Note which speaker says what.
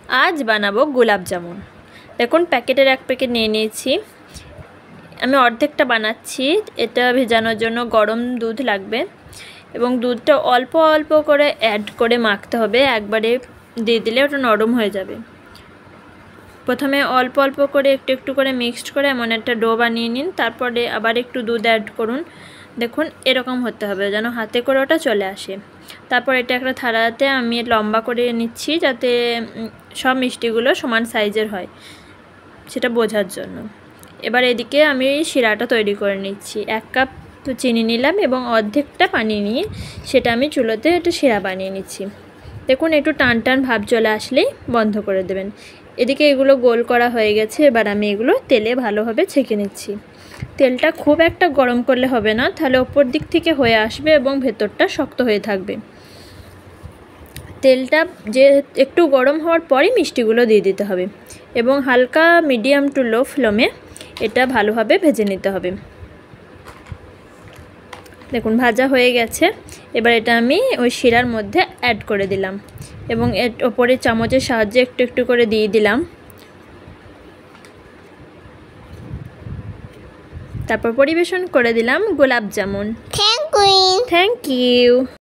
Speaker 1: আজ বানাবো গোলাপ জামুন। দেখুন প্যাকেটের এক প্যাকেট নিয়ে নিয়েছি। আমি অর্ধেকটা বানাচ্ছি। এটা ভেজানোর জন্য গরম দুধ লাগবে এবং দুধটা অল্প অল্প করে অ্যাড করে মাখতে হবে। একবারে দিয়ে দিলে ওটা নরম হয়ে যাবে। প্রথমে অল্প অল্প করে একটু একটু করে মিক্সড করে এমন একটা ডো বানিয়ে নিন। তারপরে আবার একটু দুধ অ্যাড করুন। দেখুন এরকম হতে হবে যেন হাতে করে ওটা চলে আসে। তারপর এটা একটা থালাতে আমি লম্বা করে নিচ্ছি যাতে সব মিষ্টিগুলো সমান সাইজের হয়, সেটা বোঝার জন্য। এবার এদিকে আমি শিরাটা তৈরি করে নিচ্ছি। 1 কাপ চিনি নিলাম এবং অর্ধেকটা পানি নিয়ে সেটা আমি চুলোতে একটু শিরা বানিয়ে নিচ্ছি। দেখুন একটু টান টান ভাব চলে আসলেই বন্ধ করে দেবেন। এদিকে এগুলো গোল করা হয়ে গেছে। এবার আমি এগুলো তেলে ভালোভাবে ছেঁকে নিচ্ছি। তেলটা খুব একটা গরম করলে হবে না, তাহলে ওপর দিক থেকে হয়ে আসবে এবং ভেতরটা শক্ত হয়ে থাকবে। তেলটা যে একটু গরম হওয়ার পরই মিষ্টিগুলো দিয়ে দিতে হবে এবং হালকা মিডিয়াম টু লো ফ্লেমে এটা ভালোভাবে ভেজে নিতে হবে। দেখুন ভাজা হয়ে গেছে। এবার এটা আমি ওই শিরার মধ্যে অ্যাড করে দিলাম এবং এর ওপরে চামচের সাহায্যে একটু একটু করে দিয়ে দিলাম। তারপর পরিবেশন করে দিলাম গোলাপ জামুন।
Speaker 2: Thank you.